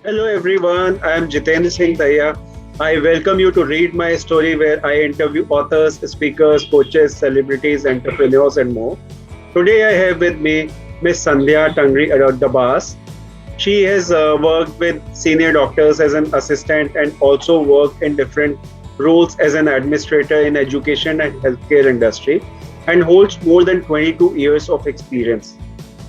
Hello everyone, I am Singh. I welcome you to read my story where I interview authors, speakers, coaches, celebrities, entrepreneurs and more. Today I have with me Miss Sandhya Dabas. She has worked with senior doctors as an assistant and also worked in different roles as an administrator in education and healthcare industry and holds more than 22 years of experience.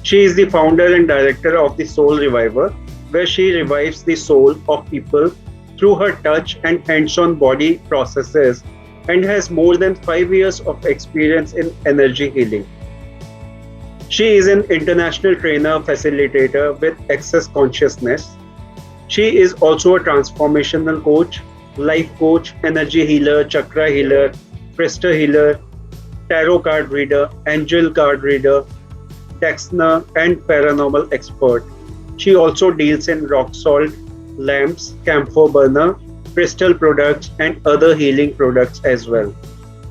She is the founder and director of the Soul Reviver, where she revives the soul of people through her touch and hands on body processes and has more than 5 years of experience in energy healing. She is an international trainer facilitator with access consciousness. She is also a transformational coach, life coach, energy healer, chakra healer, crystal healer, tarot card reader, angel card reader, DXNER, and paranormal expert. She also deals in RockSalt, lamps, camphor burner, crystal products, and other healing products as well.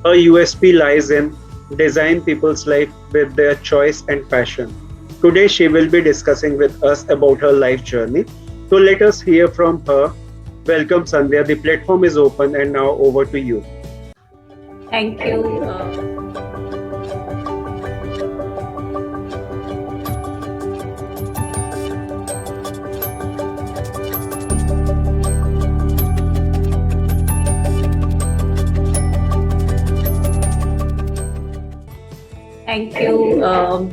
Her USP lies in design people's life with their choice and passion. Today, she will be discussing with us about her life journey. So let us hear from her. Welcome, Sandhya. The platform is open, and now over to you. Thank you. Thank you.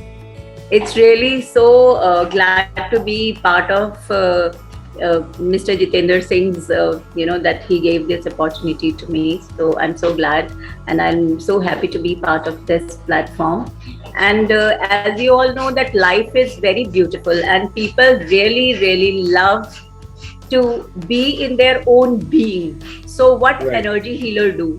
It's really so glad to be part of Mr. Jitendra Singh's, that he gave this opportunity to me. So I'm so glad and I'm so happy to be part of this platform. And as you all know, that life is very beautiful and people really, really love to be in their own being. So what Right. energy healer do?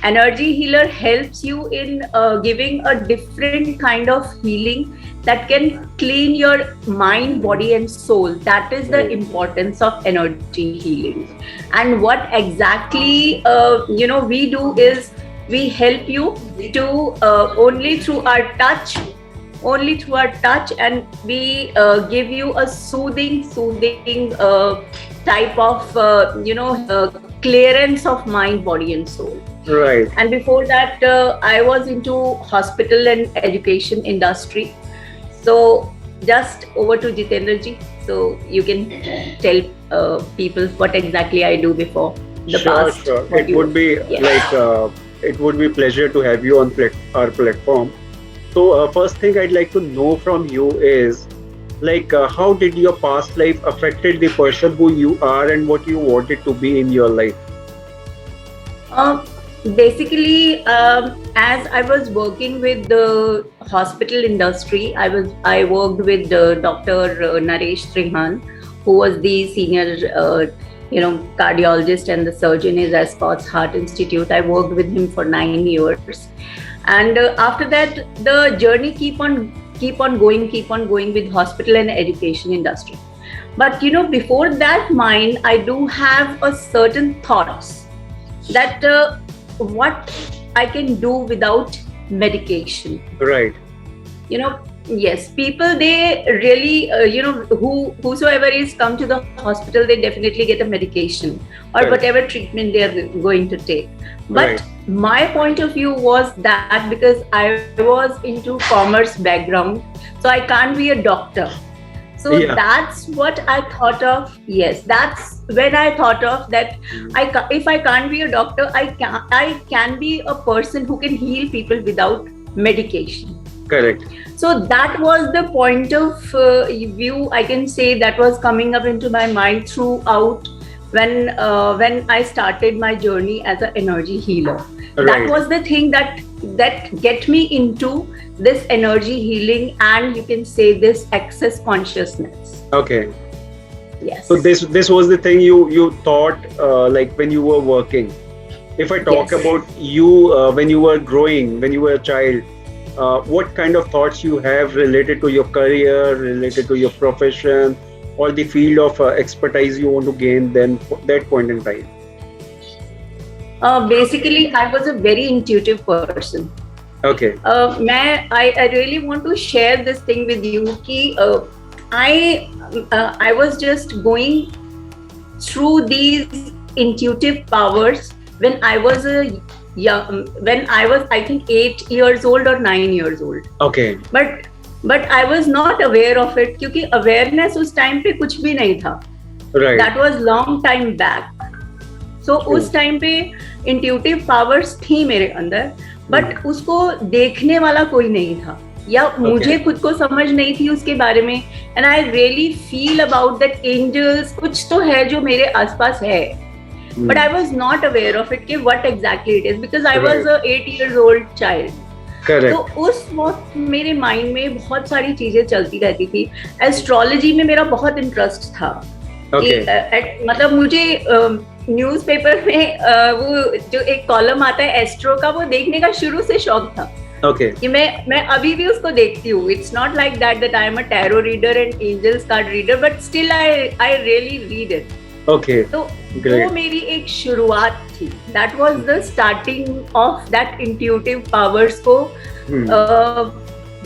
Energy healer helps you in giving a different kind of healing that can clean your mind, body and soul. That is the Right. importance of energy healing. And what exactly we do is we help you to only through our touch, and we give you a soothing type of clearance of mind, body and soul. Right. And before that, I was into hospital and education industry. So just over to Jitendra ji. So you can tell people what exactly I do before the Sure, past. sure. What It would be yeah. it would be pleasure to have you on our platform. So, first thing I'd like to know from you is how did your past life affected the person who you are and what you wanted to be in your life? Um, Basically, as I was working with the hospital industry, I worked with Dr. Naresh Trihan, who was the senior, cardiologist and the surgeon in Escorts Heart Institute. I worked with him for 9 years, and after that, the journey keep on going with hospital and education industry. But before that, mine, I do have a certain thoughts that what I can do without medication. Right. Yes, people, they really, whosoever is come to the hospital, they definitely get a medication or Correct. whatever treatment they are going to take. But Right. my point of view was that because I was into commerce background, so I can't be a doctor. So Yeah. that's what I thought of. Yes, that's when I thought of that. If I can't be a doctor, I can be a person who can heal people without medication. Correct. So that was the point of view, I can say, that was coming up into my mind throughout when I started my journey as an energy healer. Right. That was the thing that get me into this energy healing, and you can say this access consciousness. Okay. Yes. So this was the thing you thought when you were working. If I talk Yes. about you when you were growing, when you were a child, what kind of thoughts you have related to your career, related to your profession, or the field of expertise you want to gain then that point in time? Basically, I was a very intuitive person. Okay. I really want to share this thing with you कि I was just going through these intuitive powers when I was a young, when I was, I think, 8 years old or 9 years old. Okay. But I was not aware of it क्योंकि awareness उस time पे कुछ भी नहीं था. Right. That was long time back. So उस time पे intuitive powers थी मेरे अंदर, but उसको देखने वाला कोई नहीं था, या मुझे खुद को समझ नहीं थी उसके बारे में. And I really feel about that angels कुछ तो है जो मेरे आसपास है, but I was not aware of it कि what exactly it is, because I was a 8 years old child. तो उस वक्त मेरे माइंड में बहुत सारी चीजें चलती रहती थी. एस्ट्रोलॉजी में मेरा बहुत इंटरेस्ट था. मतलब मुझे न्यूज़पेपर में वो जो एक कॉलम आता है एस्ट्रो का, वो देखने का शुरू से शौक था. कि मैं अभी भी उसको देखती हूँ. It's not like that I am a tarot reader and angels card reader, but still I really read it. तो वो मेरी एक शुरुआत थी. That was the starting of that intuitive powers को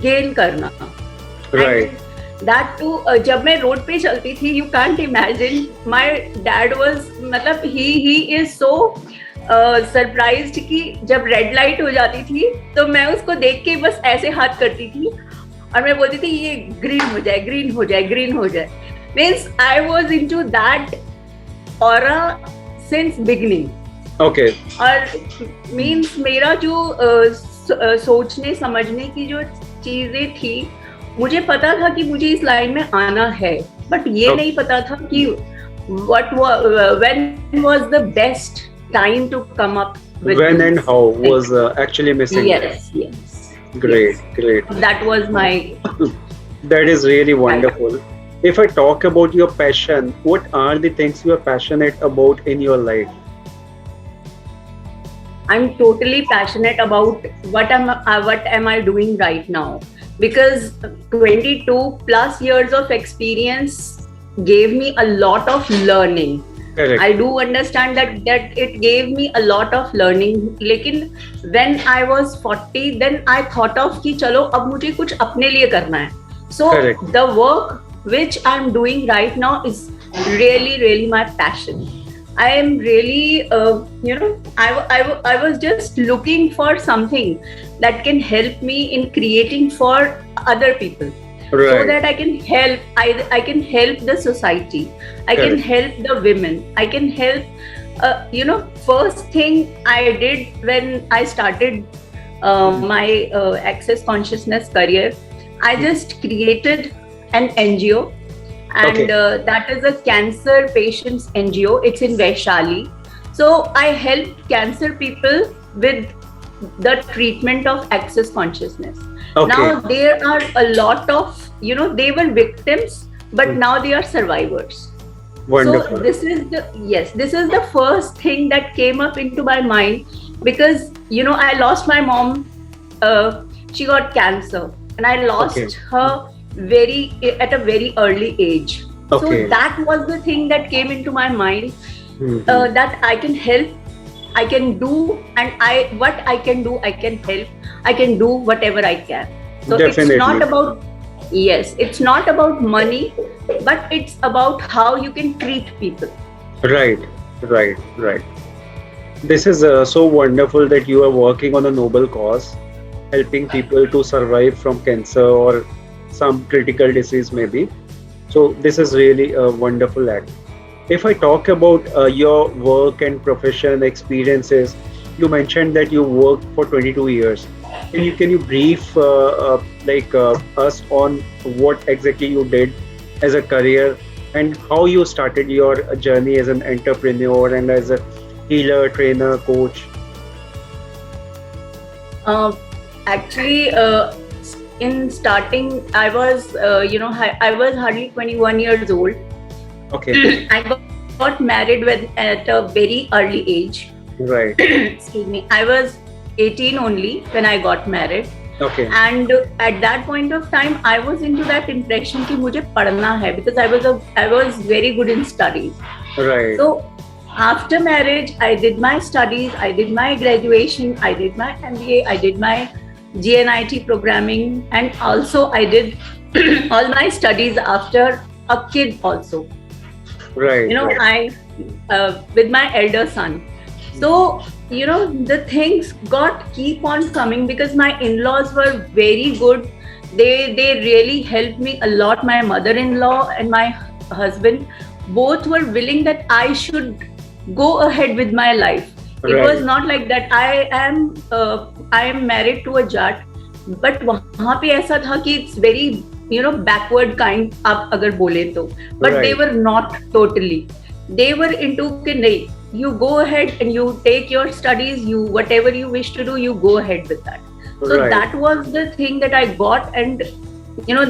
गेन करना. दैट टू जब मैं रोड पे चलती थी, you can't imagine, my dad was, मतलब ही इज सो सरप्राइज्ड कि जब रेड लाइट हो जाती थी तो मैं उसको देख के बस ऐसे हाथ करती थी और मैं बोलती थी ये ग्रीन हो जाए, ग्रीन हो जाए, ग्रीन हो जाए. Means I was into that aura since beginning. और मीन्स मेरा जो सोचने समझने की जो चीजें थी, मुझे पता था कि मुझे इस लाइन में आना है, बट ये नहीं पता था कि when was the best time to come up with when this. And how was actually missing. Yes. Great. That was my that is really wonderful. If I talk about your passion, what are the things you are passionate about in your life? I'm totally passionate about what am I doing right now, because 22 plus years of experience gave me a lot of learning. Correct. I do understand that it gave me a lot of learning. लेकिन when I was 40, then I thought of कि चलो अब मुझे कुछ अपने लिए करना है. So correct. The work which I'm doing right now is really my passion. I am really, I was just looking for something that can help me in creating for other people. Right. So that I can help, I can help the society, I can help the women, I can help, first thing I did when I started my access consciousness career, I just created an NGO, and that is a cancer patients NGO. It's in Vaishali. So I help cancer people with the treatment of access consciousness. Now there are a lot of, they were victims, but now they are survivors. Wonderful. So this is the first thing that came up into my mind, because I lost my mom. She got cancer, and I lost her at a very early age. So that was the thing that came into my mind, that I can help, I can do, and what I can do, I can help, I can do whatever I can. So definitely. It's not about money, but it's about how you can treat people. Right. This is so wonderful that you are working on a noble cause, helping people to survive from cancer or some critical disease maybe. So this is really a wonderful act. If I talk about your work and profession experiences, you mentioned that you worked for 22 years. Can you brief us on what exactly you did as a career, and how you started your journey as an entrepreneur and as a healer, trainer, coach? Actually, in starting, I was hardly 21 years old. I got married at a very early age. Right. Excuse me. I was 18 only when I got married. And at that point of time, I was into that impression कि मुझे पढ़ना है, because I was very good in studies. Right. So after marriage, I did my studies, I did my graduation, I did my MBA, I did my GNIT programming, and also I did all my studies after a kid also. Right. I with my elder son. So the things got keep on coming because my in-laws were very good. They really helped me a lot. My mother-in-law and my husband both were willing that I should go ahead with my life. It Right. was not like that I am married to a Jat, but वहाँ पे ऐसा था कि it's very backward kind आप अगर बोले तो, but they Right. were not totally. They were into कि नहीं, you go ahead and you take your studies, you whatever you wish to do, you go ahead with that. So Right. that was the thing that I got, and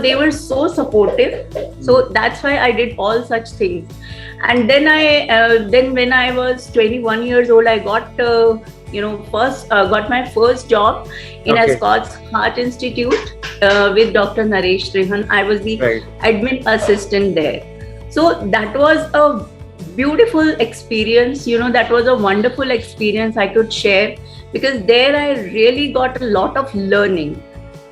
they were so supportive. So that's why I did all such things. And then then when I was 21 years old, I got first got my first job in a Okay. Scots Heart Institute with Dr. Naresh Trihan. I was the Right. admin assistant there. So that was a beautiful experience. That was a wonderful experience I could share, because there I really got a lot of learning,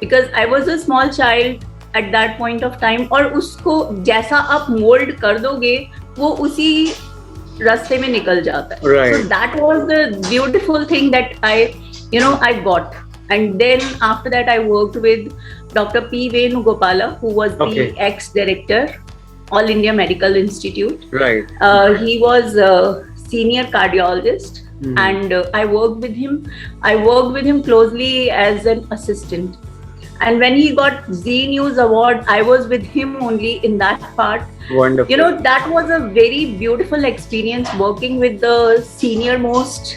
because I was a small child at that point of time. और उसको जैसा आप mould कर दोगे वो उसी रास्ते में निकल जाता है. Right. So that was the beautiful thing that I got. And then after that I worked with Dr. P. Venugopala, who was the Okay. ex-director, All India Medical Institute. Right. He was a senior cardiologist, and I worked with him. I worked with him closely as an assistant. And when he got Z News Award, I was with him only in that part. Wonderful. That was a very beautiful experience working with the senior most,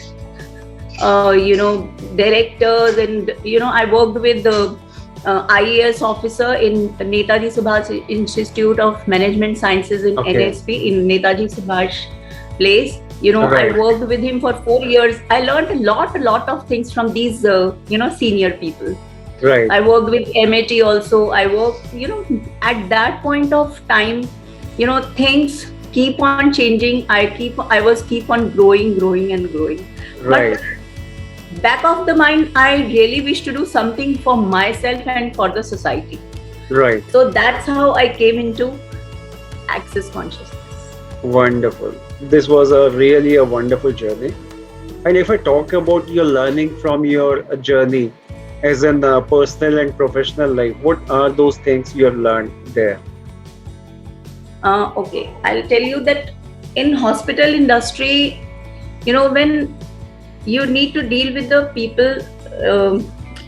directors, and I worked with the IAS officer in Netaji Subhash Institute of Management Sciences in Okay. NSP in Netaji Subhash Place. Right. I worked with him for 4 years. I learned a lot of things from these senior people. Right. I worked with MAT also. I worked, at that point of time, things keep on changing. I was keep on growing and growing. Right. But back of the mind, I really wish to do something for myself and for the society. Right. So that's how I came into Access Consciousness. Wonderful. This was really a wonderful journey. And if I talk about your learning from your journey as in personal and professional life, what are those things you have learned there? Okay, I'll tell you that in hospital industry, when you need to deal with the people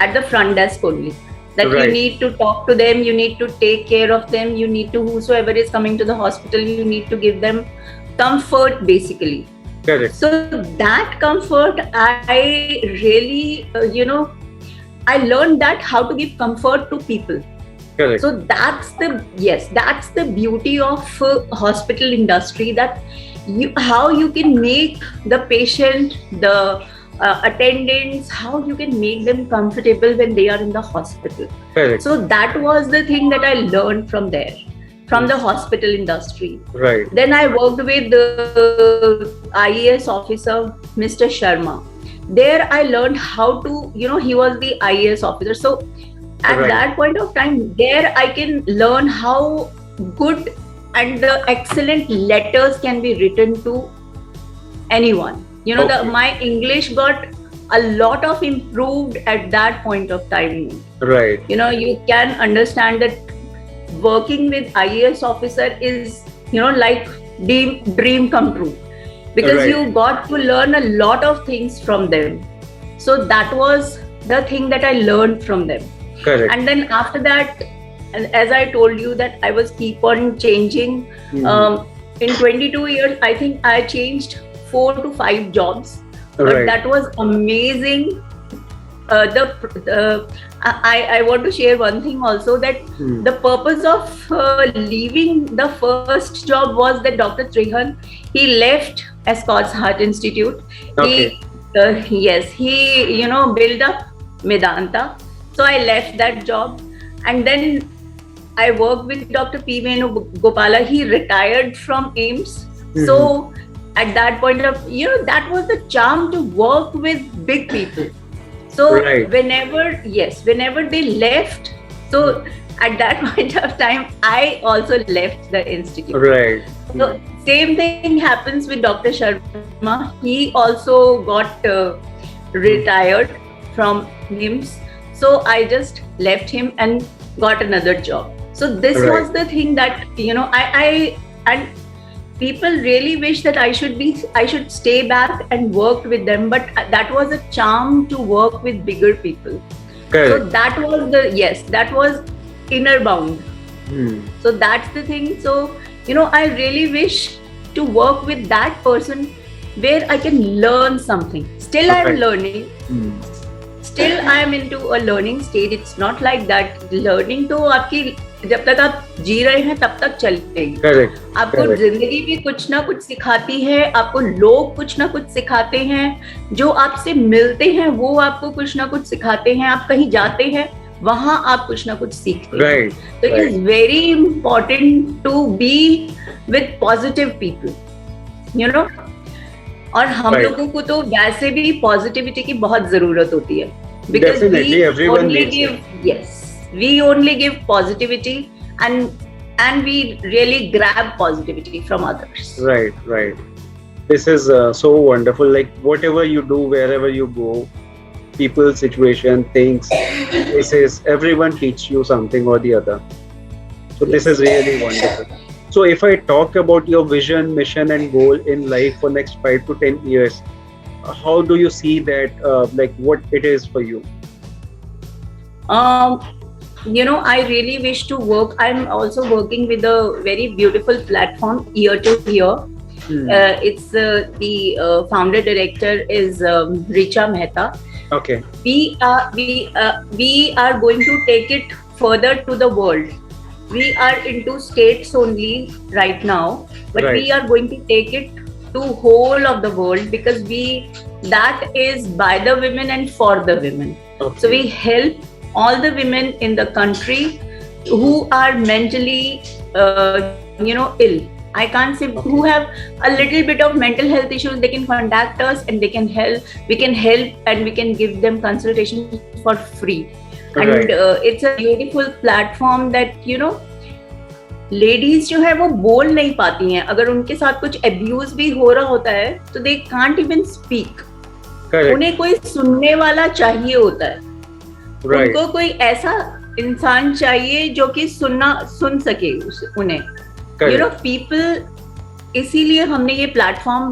at the front desk only, that Right. you need to talk to them, you need to take care of them, you need to, whosoever is coming to the hospital, you need to give them comfort basically. Correct. So that comfort, I really, I learned that how to give comfort to people. Correct. So that's the beauty of hospital industry, that how you can make the patient, the attendants, how you can make them comfortable when they are in the hospital. Correct. So that was the thing that I learned from there, from the hospital industry. Right. Then I worked with the IAS officer, Mr. Sharma. There I learned how to, he was the IAS officer. So at Right. that point of time, there I can learn how good and the excellent letters can be written to anyone. Okay. My English got a lot of improved at that point of time. Right. You can understand that working with IAS officer is, like dream come true, because Right. you got to learn a lot of things from them. So that was the thing that I learned from them. Correct. And then after that, as I told you, that I was keep on changing. In 22 years, I think I changed 4 to 5 jobs. But Right. that was amazing. I want to share one thing also, that the purpose of leaving the first job was that Dr. Trihan, he left Escorts Heart Institute. Okay. He built up Medanta. So I left that job, and then I worked with Dr. P. Venugopala. He retired from AIMS. So at that point of, that was the charm to work with big people. So Right. whenever they left, so at that point of time, I also left the institute. Right. So same thing happens with Dr. Sharma. He also got retired from NIMS. So I just left him and got another job. So this Right. was the thing that, I and people really wish that I should stay back and work with them, but that was a charm to work with bigger people. Correct. So that was inner bound. So that's the thing. So I really wish to work with that person where I can learn something. Still I am Okay. learning. Still I am into a learning stage. It's not like that. Learning तो आपकी जब तक आप जी रहे हैं तब तक चलेगी. Correct. आपको Correct. जिंदगी भी कुछ ना कुछ सिखाती है, आपको लोग कुछ ना कुछ सिखाते हैं, जो आपसे मिलते हैं वो आपको कुछ ना कुछ सिखाते हैं, आप कहीं जाते हैं वहां आप कुछ ना कुछ सीखते हैं. Right. So it is very important to be with positive people, और हम Right. लोगों को तो वैसे भी पॉजिटिविटी की बहुत जरूरत होती है. Because Definitely, everyone needs we only give positivity and we really grab positivity from others. Right. This is so wonderful. Like whatever you do, wherever you go, people, situation, things, places, everyone teach you something or the other. So this is really wonderful. So if I talk about your vision, mission and goal in life for next 5 to 10 years, how do you see that, like what it is for you? I really wish to work. I'm also working with a very beautiful platform, Ear to Hear. It's the founder director is Richa Mehta. Okay. We are going to take it further to the world. We are into states only right now, but Right. we are going to take it to whole of the world, because that is by the women and for the women. Okay. So we help all the women in the country who are mentally ill. I can't say who have a little bit of mental health issues. They can contact us and they can help. We can help and we can give them consultation for free. Right. And it's a beautiful platform that ladies जो है वो बोल नहीं पाती हैं. अगर उनके साथ कुछ अब्यूज भी हो रहा होता है तो दे कांट इवन स्पीक. उन्हें कोई सुनने वाला चाहिए होता है. Right. उनको कोई ऐसा इंसान चाहिए जो कि सुन सके उन्हें. पीपल, इसीलिए हमने ये प्लेटफॉर्म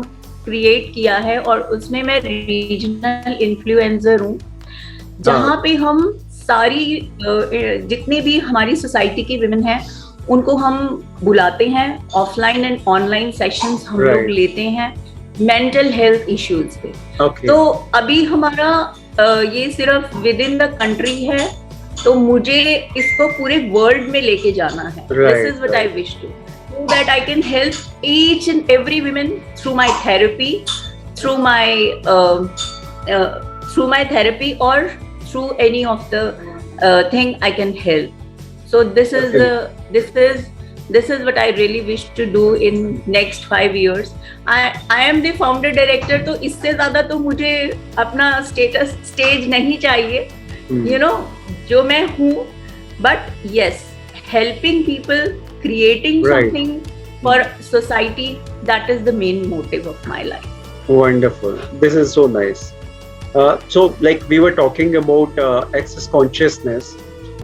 क्रिएट किया है और उसमें मैं रीजनल इन्फ्लुएंसर हूँ, जहाँ पे हम सारी जितने भी हमारी सोसाइटी की विमेन हैं उनको हम बुलाते हैं. ऑफलाइन एंड ऑनलाइन सेशंस हम लोग लेते हैं मेंटल हेल्थ इश्यूज पे. तो अभी हमारा ये सिर्फ विद इन द कंट्री है, तो मुझे इसको पूरे वर्ल्ड में लेके जाना है. This is what I wish to, so that I can help each and every woman through my therapy, through my therapy or through any of the thing I can help. So this is what I really wish to do in next 5 years. I am the founder director, तो इससे ज़्यादा तो मुझे अपना stage नहीं चाहिए, जो मैं हूँ. But yes, helping people, creating something for society, that is the main motive of my life. Wonderful. This is so nice. So like we were talking about access consciousness.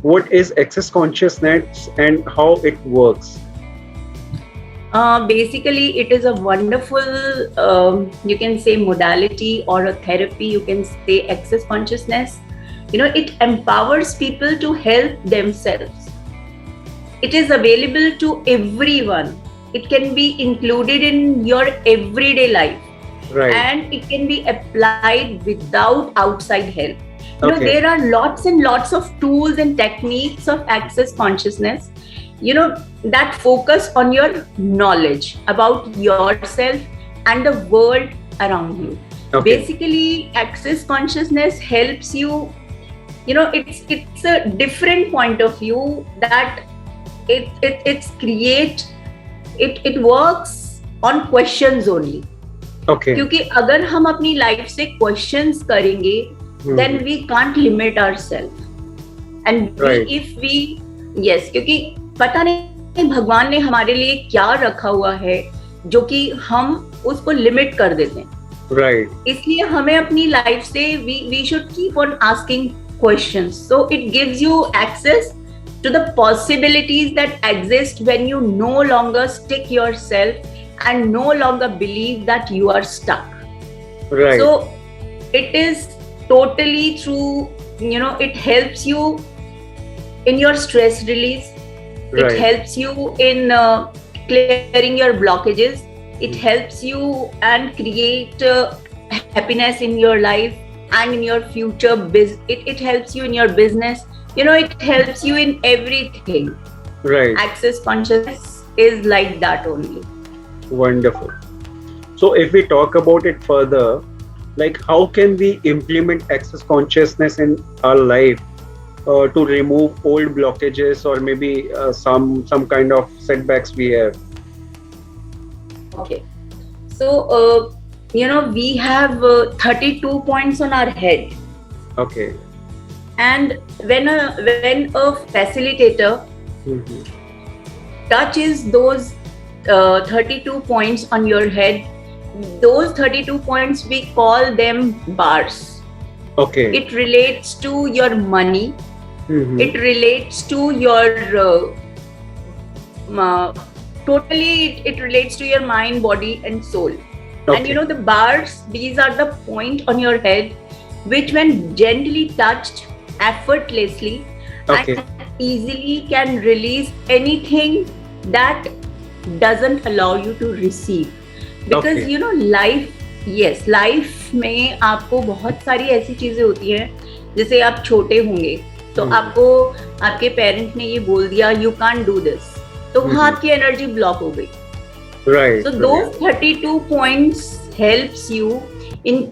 What is access consciousness and how it works? Basically, it is a wonderful, you can say modality or a therapy, you can say access consciousness. It empowers people to help themselves. It is available to everyone. It can be included in your everyday life. Right. And it can be applied without outside help. Okay. There are lots and lots of tools and techniques of access consciousness, that focus on your knowledge about yourself and the world around you. Okay. Basically, access consciousness helps you, it's a different point of view that it works on questions only. Okay. क्योंकि अगर हम अपनी life से questions करेंगे then we can't limit ourselves. And Right. if we, yes, क्योंकि पता नहीं भगवान ने हमारे लिए क्या रखा हुआ है जो कि हम उसको लिमिट कर देते हैं. Right. इसलिए हमें अपनी लाइफ से we should keep on asking questions. So it gives you access to the possibilities that exist when you no longer stick yourself and no longer believe that you are stuck. Right. So it is totally true. It helps you in your stress release. It Right. helps you in clearing your blockages. It helps you and create happiness in your life and in your future it helps you in your business. It helps you in everything. Right. Access consciousness is like that only. Wonderful. So if we talk about it further, like how can we implement access consciousness in our life to remove old blockages or maybe some kind of setbacks we have? Okay. So we have 32 points on our head. Okay. And when a facilitator touches those 32 points on your head, those 32 points we call them bars. Okay. It relates to your money. It relates to your totally it relates to your mind, body and soul. Okay. And the bars, these are the point on your head which when gently touched effortlessly Okay. and easily can release anything that doesn't allow you to receive. Because Okay. life में आपको बहुत सारी ऐसी चीजें होती हैं. जैसे आप छोटे होंगे तो आपको आपके पेरेंट ने ये बोल दिया you can't do this, तो वहाँ आपकी एनर्जी ब्लॉक हो गई. Right. So those 32 points helps you in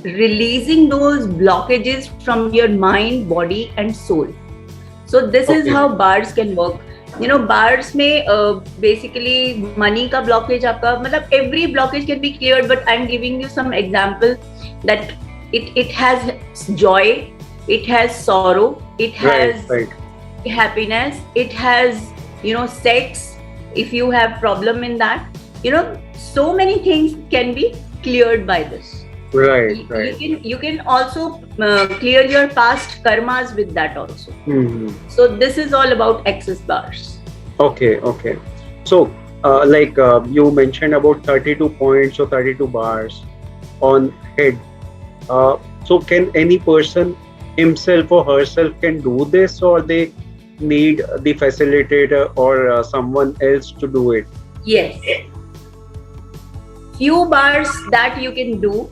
releasing those blockages from your mind, body and soul. So this is Okay. how bars can work. Bars में basically money का blockage आपका मतलब every blockage can be cleared, but I'm giving you some example that it has joy, it has sorrow, it has Right. happiness, it has sex. If you have problem in that, so many things can be cleared by this. Right. Right. You can also clear your past karmas with that also. So this is all about access bars. Okay. Okay. So you mentioned about 32 points or 32 bars on head. So can any person himself or herself can do this, or they need the facilitator or someone else to do it? Yes. Few bars that you can do,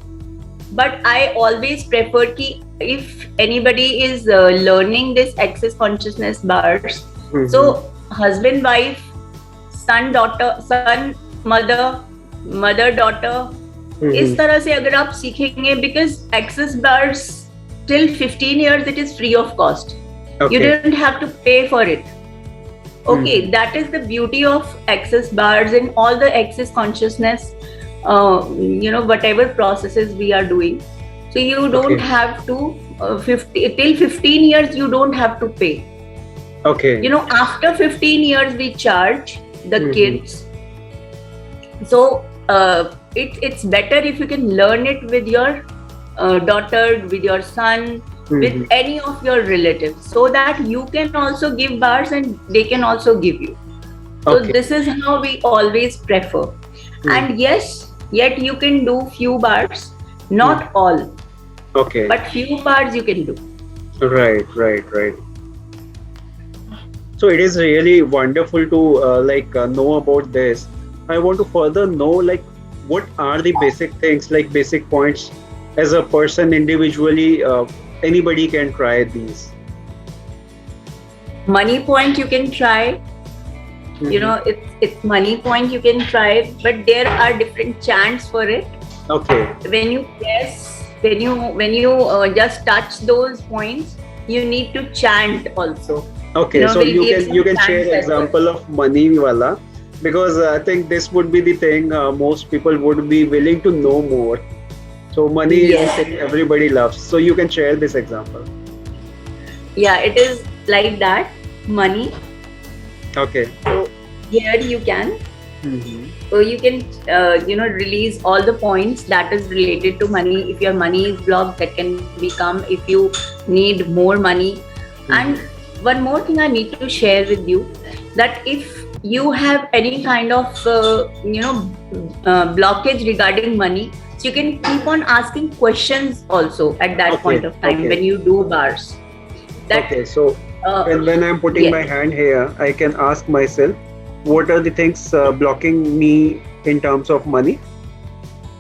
but I always prefer ki if anybody is learning this access consciousness bars, so husband, wife, son, daughter, son, mother, mother, daughter, इस तरह से अगर आप सीखेंगे, because access bars till 15 years it is free of cost. Okay. You didn't have to pay for it. Okay, that is the beauty of access bars and all the access consciousness, whatever processes we are doing. So you don't have to, till 15 years, you don't have to pay. Okay. After 15 years, we charge the kids. So it's better if you can learn it with your daughter, with your son, with any of your relatives, so that you can also give bars and they can also give you. So this is how we always prefer. And yes, yet you can do few bars, not all. Okay. But few bars you can do. Right. So it is really wonderful to know about this. I want to further know what are the basic things, basic points as a person individually. Anybody can try these. Money point you can try. It's money point you can try, but there are different chants for it. Okay. When you press, when you just touch those points, you need to chant also. Okay, so you can share example of money wala, because I think this would be the thing most people would be willing to know more. So money is Yes, something everybody loves. So you can share this example. yeah, it is like that. Money. Okay. So here you can. Mm-hmm. So you can, release all the points that is related to money. If your money is blocked, that can become. If you need more money, and one more thing I need to share with you, that if you have any kind of, blockage regarding money, so you can keep on asking questions also at that point of time when you do bars. Okay, so when I'm putting my hand here, I can ask myself, what are the things blocking me in terms of money?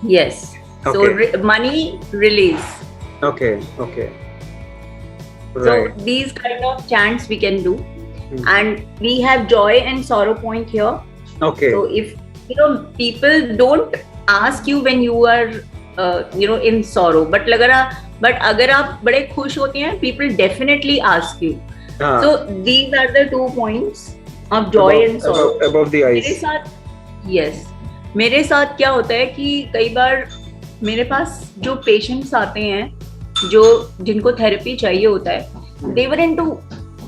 Yes. Okay. So money release. Okay. Right. So these kind of chants we can do, and we have joy and sorrow point here. Okay. So if people don't ask you when you are in sorrow, but अगर आप बड़े खुश होते हैं, people definitely ask you. So these are the 2 points of joy and sorrow. Above the eyes. मेरे साथ क्या होता है कि कई बार मेरे पास जो पेशेंट्स आते हैं, जिनको थेरेपी चाहिए होता है, they were into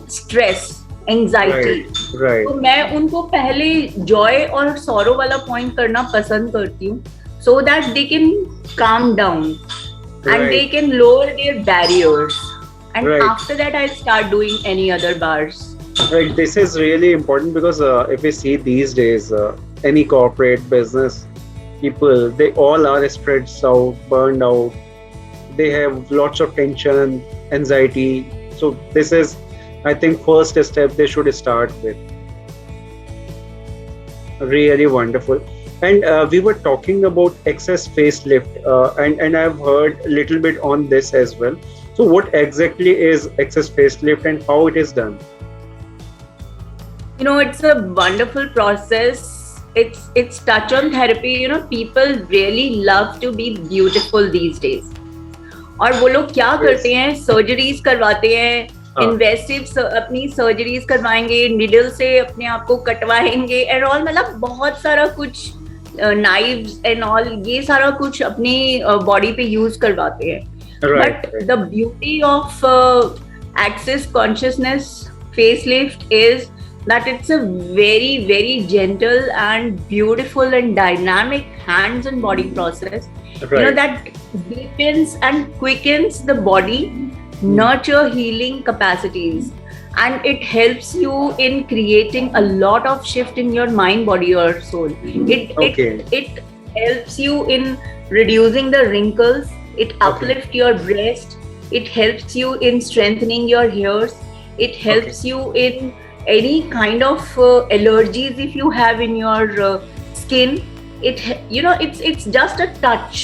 stress, anxiety. Right. तो मैं उनको पहले जॉय और सॉरो वाला पॉइंट करना पसंद करती हूँ, so that they can calm down and they can lower their barriers, and after that I start doing any other bars. Right, this is really important because if we see these days, any corporate business people, they all are stressed out, burned out. They have lots of tension, anxiety. So this is, I think, first step they should start with. Really wonderful. And we were talking about excess facelift, and I've heard a little bit on this as well. So what exactly is excess facelift and how it is done? It's a wonderful process. It's touch on therapy. People really love to be beautiful these days. और वो लोग क्या करते हैं, surgeries करवाते हैं, invasive अपनी surgeries करवाएंगे, निडल से अपने आप को कटवाएंगे एंड ऑल, मतलब बहुत सारा कुछ, नाइव्स एंड ऑल, ये सारा कुछ अपनी बॉडी पे यूज करवाते हैं. But the beauty of access consciousness facelift is that it's a very, very gentle and beautiful and dynamic hands and body process, that deepens and quickens the body, nurture healing capacities, and it helps you in creating a lot of shift in your mind, body or soul. It helps you in reducing the wrinkles, it uplifts your breast, it helps you in strengthening your hairs, it helps you in any kind of allergies if you have in your skin. It's just a touch.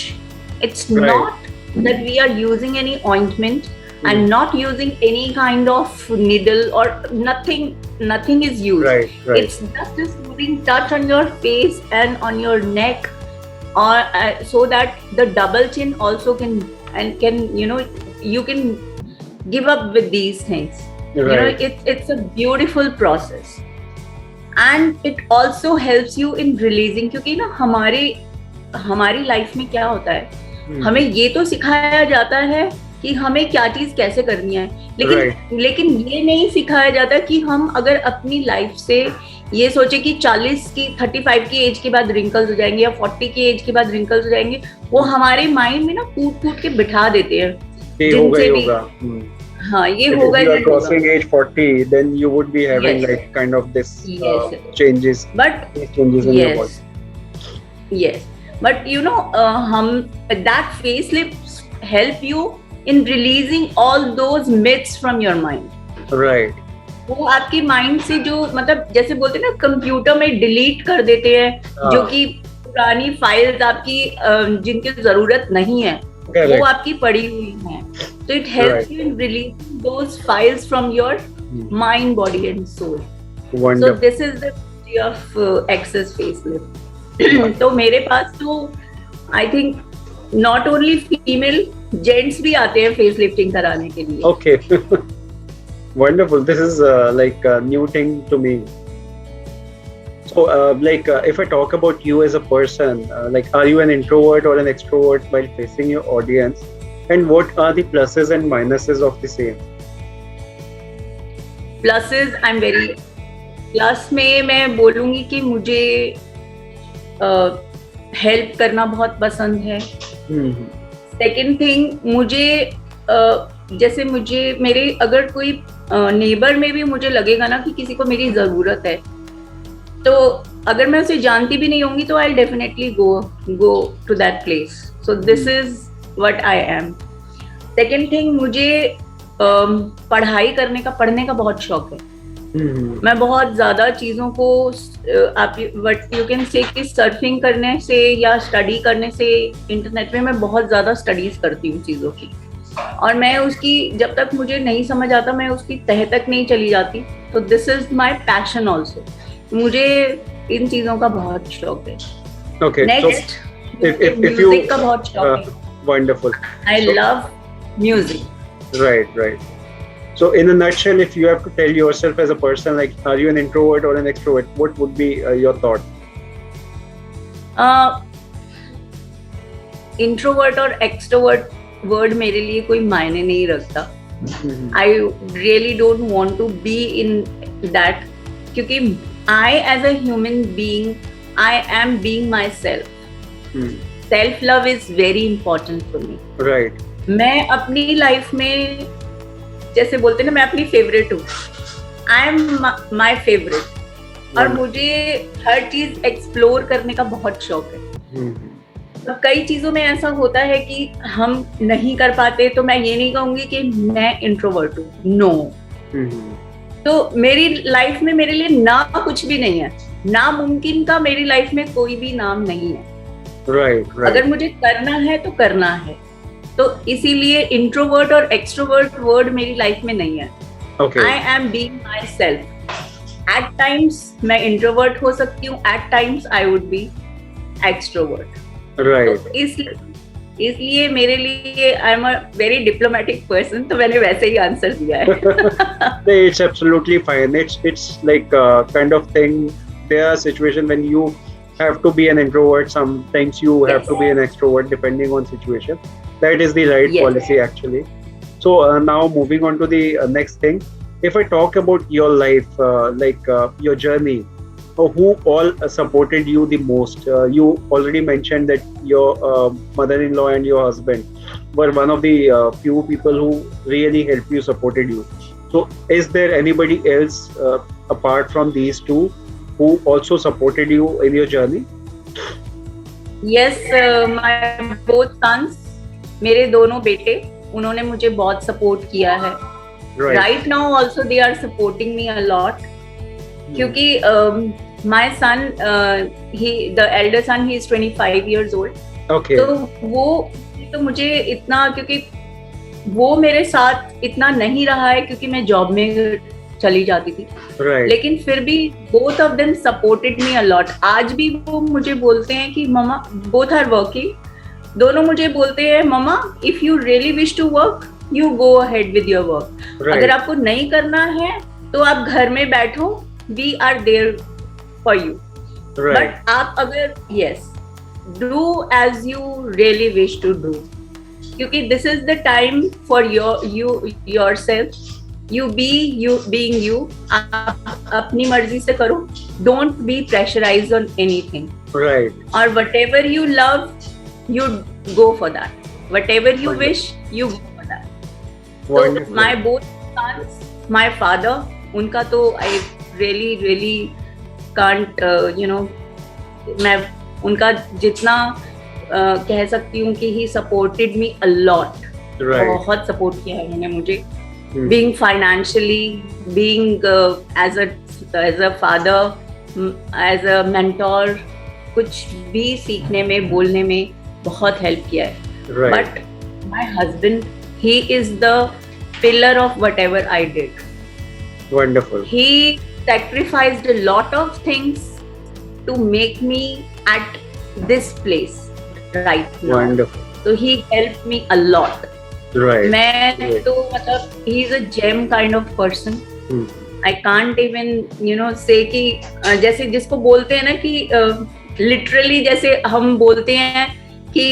It's not that we are using any ointment and not using any kind of needle or nothing is used. It's just a soothing touch on your face and on your neck, or so that the double chin also can you can give up with these things. It's a beautiful process, and it also helps you in releasing, क्योंकि हमारी life में क्या होता है, हमें ये तो सिखाया जाता है कि हमें क्या चीज कैसे करनी है, लेकिन ये नहीं सिखाया जाता कि हम अगर अपनी लाइफ से ये सोचे कि 35 की एज के बाद रिंकल्स हो जाएंगे या 40 की एज के बाद रिंकल्स हो जाएंगे, वो हमारे माइंड में कूट के बिठा देते हैं. हाँ, ये होगा. If you are crossing age 40, then you would be having like kind of this changes. But changes in your body. Yes, but हम that facelifts help you in releasing all those myths from your mind. Right. वो आपके mind से जो, मतलब जैसे बोलते हैं ना, कंप्यूटर में डिलीट कर देते हैं, जो कि पुरानी फाइल्स आपकी जिनकी जरूरत नहीं है, वो आपकी पड़ी हुई हैं. So it helps you in releasing those files from your mind, body and soul. Wonderful. So this is the beauty of excess facelift. तो मेरे पास तो I think not only female, gents भी आते हैं facelifting कराने के लिए. Okay. Wonderful. This is like a new thing to me. If I talk about you as a person, are you an introvert or an extrovert while facing your audience, and what are the pluses and minuses of the same? Pluses, I am very plus में मैं बोलूंगी कि मुझे help करना बहुत पसंद है. Second thing, मुझे जैसे मुझे मेरे अगर कोई नेबर में भी मुझे लगेगा ना कि किसी को मेरी जरूरत है, तो अगर मैं उसे जानती भी नहीं होंगी तो I definitely go to that place. So this is what I am. Second thing, मुझे पढ़ने का बहुत शौक है. मैं बहुत ज्यादा चीजों को आप व्हाट यू कैन से कि सर्फिंग करने से या स्टडी करने से इंटरनेट में मैं बहुत ज्यादा स्टडीज करती हूँ चीजों की, और मैं उसकी जब तक मुझे नहीं समझ आता मैं उसकी तह तक नहीं चली जाती. तो this is my passion also. मुझे इन चीजों का बहुत शौक है. नेक्स्ट, म्यूजिक का बहुत शौक है. Wonderful. I love music. Right. So in a nutshell, if you have to tell yourself as a person, like, are you an introvert or an extrovert, what would be your thought? Introvert और extrovert word मेरे लिए कोई मायने नहीं रखता. I really don't want to be in that, क्योंकि I as a human being, I am being myself. Self love is very important for me. Right. मैं अपनी लाइफ में जैसे बोलते हैं ना, मैं अपनी फेवरेट हूँ. आई एम माई फेवरेट, और मुझे हर चीज एक्सप्लोर करने का बहुत शौक है. तो कई चीजों में ऐसा होता है कि हम नहीं कर पाते, तो मैं ये नहीं कहूंगी कि मैं इंट्रोवर्ट हूँ. नो. तो मेरी लाइफ में मेरे लिए ना कुछ भी नहीं है. नामुमकिन का मेरी लाइफ में कोई भी नाम नहीं है. Right. अगर मुझे करना है तो करना है. तो इसीलिए इंट्रोवर्ट और एक्सट्रोवर्ट वर्ड मेरी लाइफ में नहीं है. I am being myself. At times मैं इंट्रोवर्ट हो सकती हूँ, at times I would be extrovert. Right. इसलिए मेरे लिए I am a very diplomatic person, तो मैंने वैसे ही आंसर दिया है. It's absolutely fine. It's like kind of thing. There are situations when you have to be an introvert. Sometimes you have to be an extrovert, depending on situation. That is the right policy, actually. So now moving on to the next thing. If I talk about your life, your journey, who all supported you the most? You already mentioned that your mother-in-law and your husband were one of the few people who really helped you, supported you. So is there anybody else apart from these two who also supported you in your journey? Yes, my both sons, मेरे दोनों बेटे, उन्होंने मुझे बहुत support किया है. Right now also they are supporting me a lot. क्योंकि my son, the elder son, he is 25 years old. Okay. तो मुझे इतना, क्योंकि वो मेरे साथ इतना नहीं रहा है क्योंकि मैं जॉब में चली जाती थी. Right. लेकिन फिर भी both of them supported me a lot. आज भी वो मुझे बोलते हैं कि मम्मा, both are working. दोनों मुझे बोलते हैं मम्मा, if you really wish to work, you go ahead with your work. Right. अगर आपको नहीं करना है तो आप घर में बैठो, we are there for you. Right. But आप अगर do as you really wish to do. क्योंकि this is the time for yourself. You being you. आप अपनी मर्जी से करो. Don't be pressurized on anything. Right. Or whatever you love, you go for that. Whatever you wish, you go for that. Wonderful. So my both sons, my father, उनका तो I really can't, मैं उनका जितना कह सकती हूँ कि he supported me a lot. Right. बहुत सपोर्ट किया है उन्होंने मुझे. Being financially, being as a father, as a mentor, कुछ भी सीखने में, बोलने में बहुत हेल्प किया है. Right. But my husband, he is the pillar of whatever I did. Wonderful. He sacrificed a lot of things to make me at this place right now. Wonderful. So he helped me a lot. Right. मैं तो मतलब he is a gem kind of person. I can't even say कि जैसे जिसको बोलते हैं ना कि literally जैसे हम बोलते हैं कि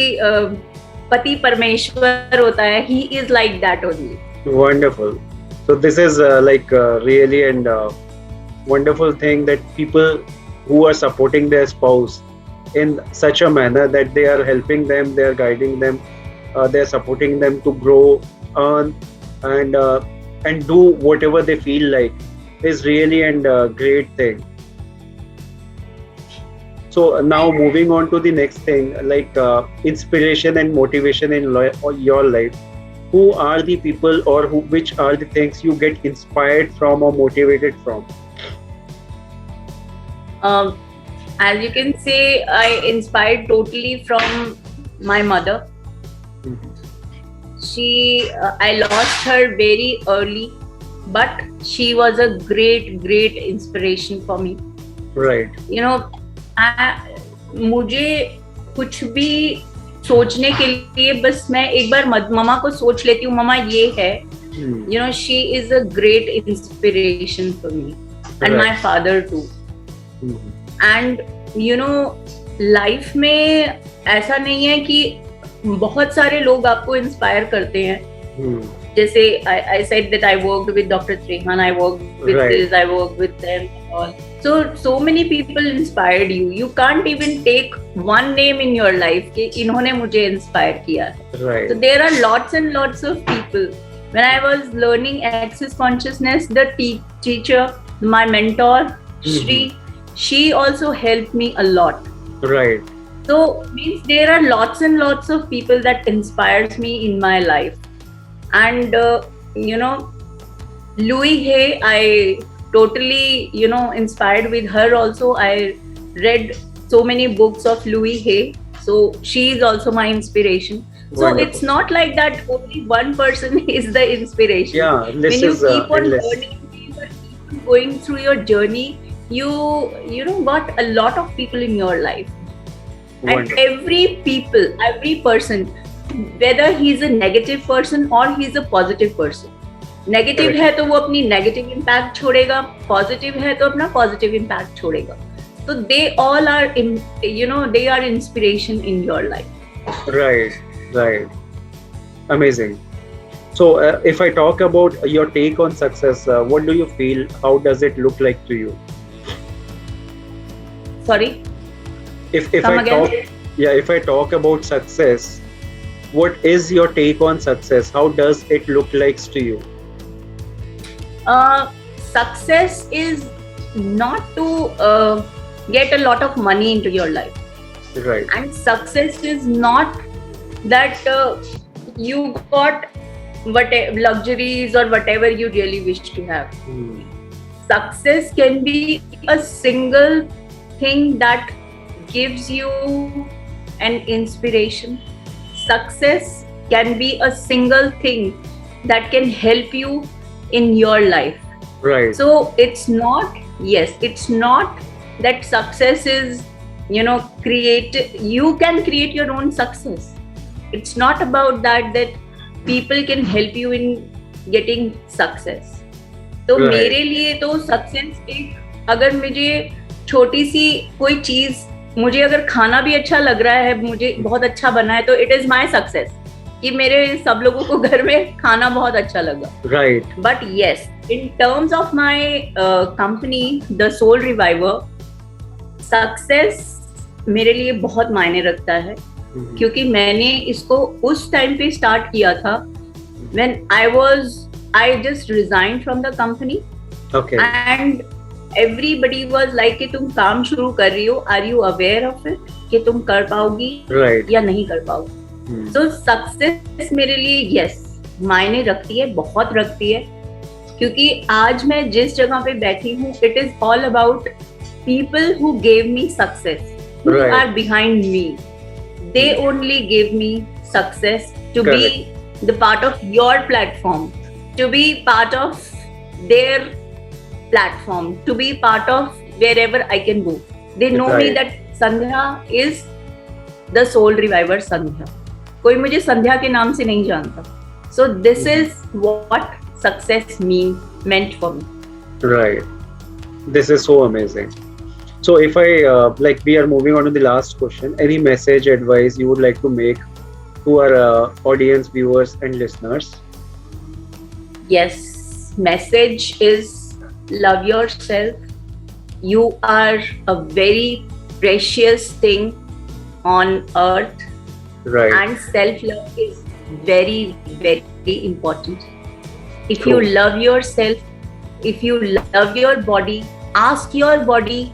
पति परमेश्वर होता है, he is like that only. Wonderful. So this is really and wonderful thing that people who are supporting their spouse in such a manner that they are helping them, they are guiding them, they are supporting them to grow, earn, and do whatever they feel like is really and great thing. So now moving on to the next thing, inspiration and motivation in your life. Who are the people or which are the things you get inspired from or motivated from? As you can say, I inspired totally from my mother. I lost her very early, but she was a great inspiration for me. Right. मुझे कुछ भी सोचने के लिए बस मैं एक बार मम्मा को सोच लेती हूँ, मम्मा ये है. She is a great inspiration for me, and my father too. And life में ऐसा नहीं है कि बहुत सारे लोग आपको इंस्पायर करते हैं. जैसे I said that I worked with Dr. Trehan, I worked with this, I worked with them and all. So many people inspired you. You can't even take one name in your life कि इन्होंने मुझे inspire किया है. Right. So there are lots and lots of people. When I was learning Access Consciousness, the teacher, my mentor, Shri, she also helped me a lot. Right. So means there are lots and lots of people that inspires me in my life. And Louis Hay, I totally inspired with her also. I read so many books of Louis Hay, so she is also my inspiration. So Wonderful. It's not like that only one person is the inspiration. Yeah, when you keep on endless. learning, keep on going through your journey, you got a lot of people in your life. Wonderful. And every person, whether he's a negative person or he's a positive person. Negative है तो वो अपनी negative impact छोड़ेगा, positive है तो अपना positive impact छोड़ेगा. तो they all are they are inspiration in your life. Right. Amazing. So if I talk about your take on success, what do you feel? How does it look like to you? Sorry? If I talk about success, what is your take on success? How does it look like to you? Success is not to get a lot of money into your life. Right. And success is not that you got whatever luxuries or whatever you really wish to have. Success can be a single thing that gives you an inspiration. Success can be a single thing that can help you in your life. Right. So it's not that success is you can create your own success. It's not about that people can help you in getting success. तो मेरे लिए तो success एक, अगर मुझे छोटी सी कोई चीज, मुझे अगर खाना भी अच्छा लग रहा है, मुझे बहुत अच्छा बना है, तो इट इज माई सक्सेस कि मेरे सब लोगों को घर में खाना बहुत अच्छा लगा. Right. But yes, in terms of my company, the Soul Reviver, success मेरे लिए बहुत मायने रखता है. क्योंकि मैंने इसको उस टाइम पे स्टार्ट किया था when I just resigned from the company. Okay. And everybody was like कि तुम काम शुरू कर रही हो, are you aware of it कि तुम कर पाओगी या नहीं कर पाओगी. So सक्सेस मेरे लिए yes मायने रखती है, बहुत रखती है. क्योंकि आज मैं जिस जगह पे बैठी हूँ, it is all about people who gave me success, who are behind me. They only gave me success to be the part of your platform, to be part of their platform, to be part of wherever I can go. They know me that Sandhya is the Soul Reviver Sandhya. कोई मुझे संध्या के नाम से नहीं जानता. So this is what success meant for me. Right. This is so amazing. So if I like, we are moving on to the last question. Any message, advice you would like to make to our audience, viewers, and listeners? Yes, message is love yourself. You are a very precious thing on earth, Right. and self love is very, very important. If you True. love yourself, if you love your body, ask your body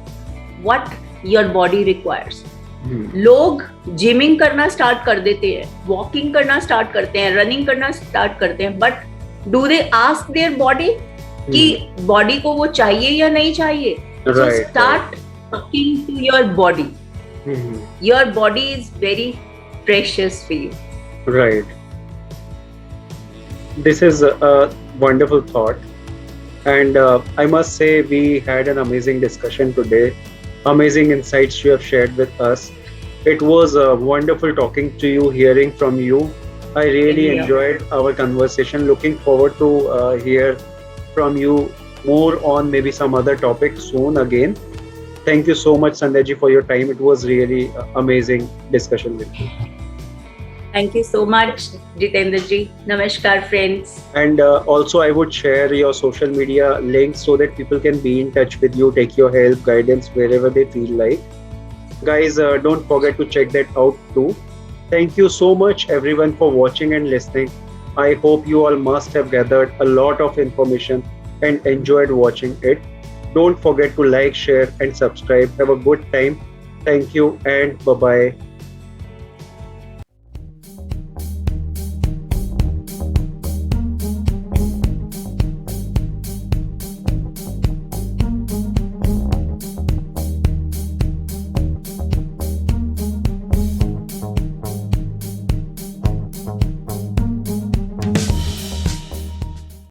what your body requires. Hmm. लोग gymming करना start कर देते हैं, walking करना start करते हैं, running करना start करते हैं, but do they ask their body कि बॉडी को वो चाहिए या नहीं चाहिए? So start talking to your body. Your body is very precious for you. Right. This is a wonderful thought. And I must say, we had an amazing discussion today. Amazing insights you have shared with us. It was wonderful talking to you, hearing from you. I really enjoyed our conversation. Looking forward to hear from you more on maybe some other topic soon again. Thank you so much, Sandhya ji, for your time. It was really amazing discussion with you. Thank you so much, Jitendra ji. Namaskar, friends. And also, I would share your social media links so that people can be in touch with you, take your help, guidance wherever they feel like. Guys, don't forget to check that out too. Thank you so much, everyone, for watching and listening. I hope you all must have gathered a lot of information and enjoyed watching it. Don't forget to like, share, and subscribe. Have a good time. Thank you, and bye bye.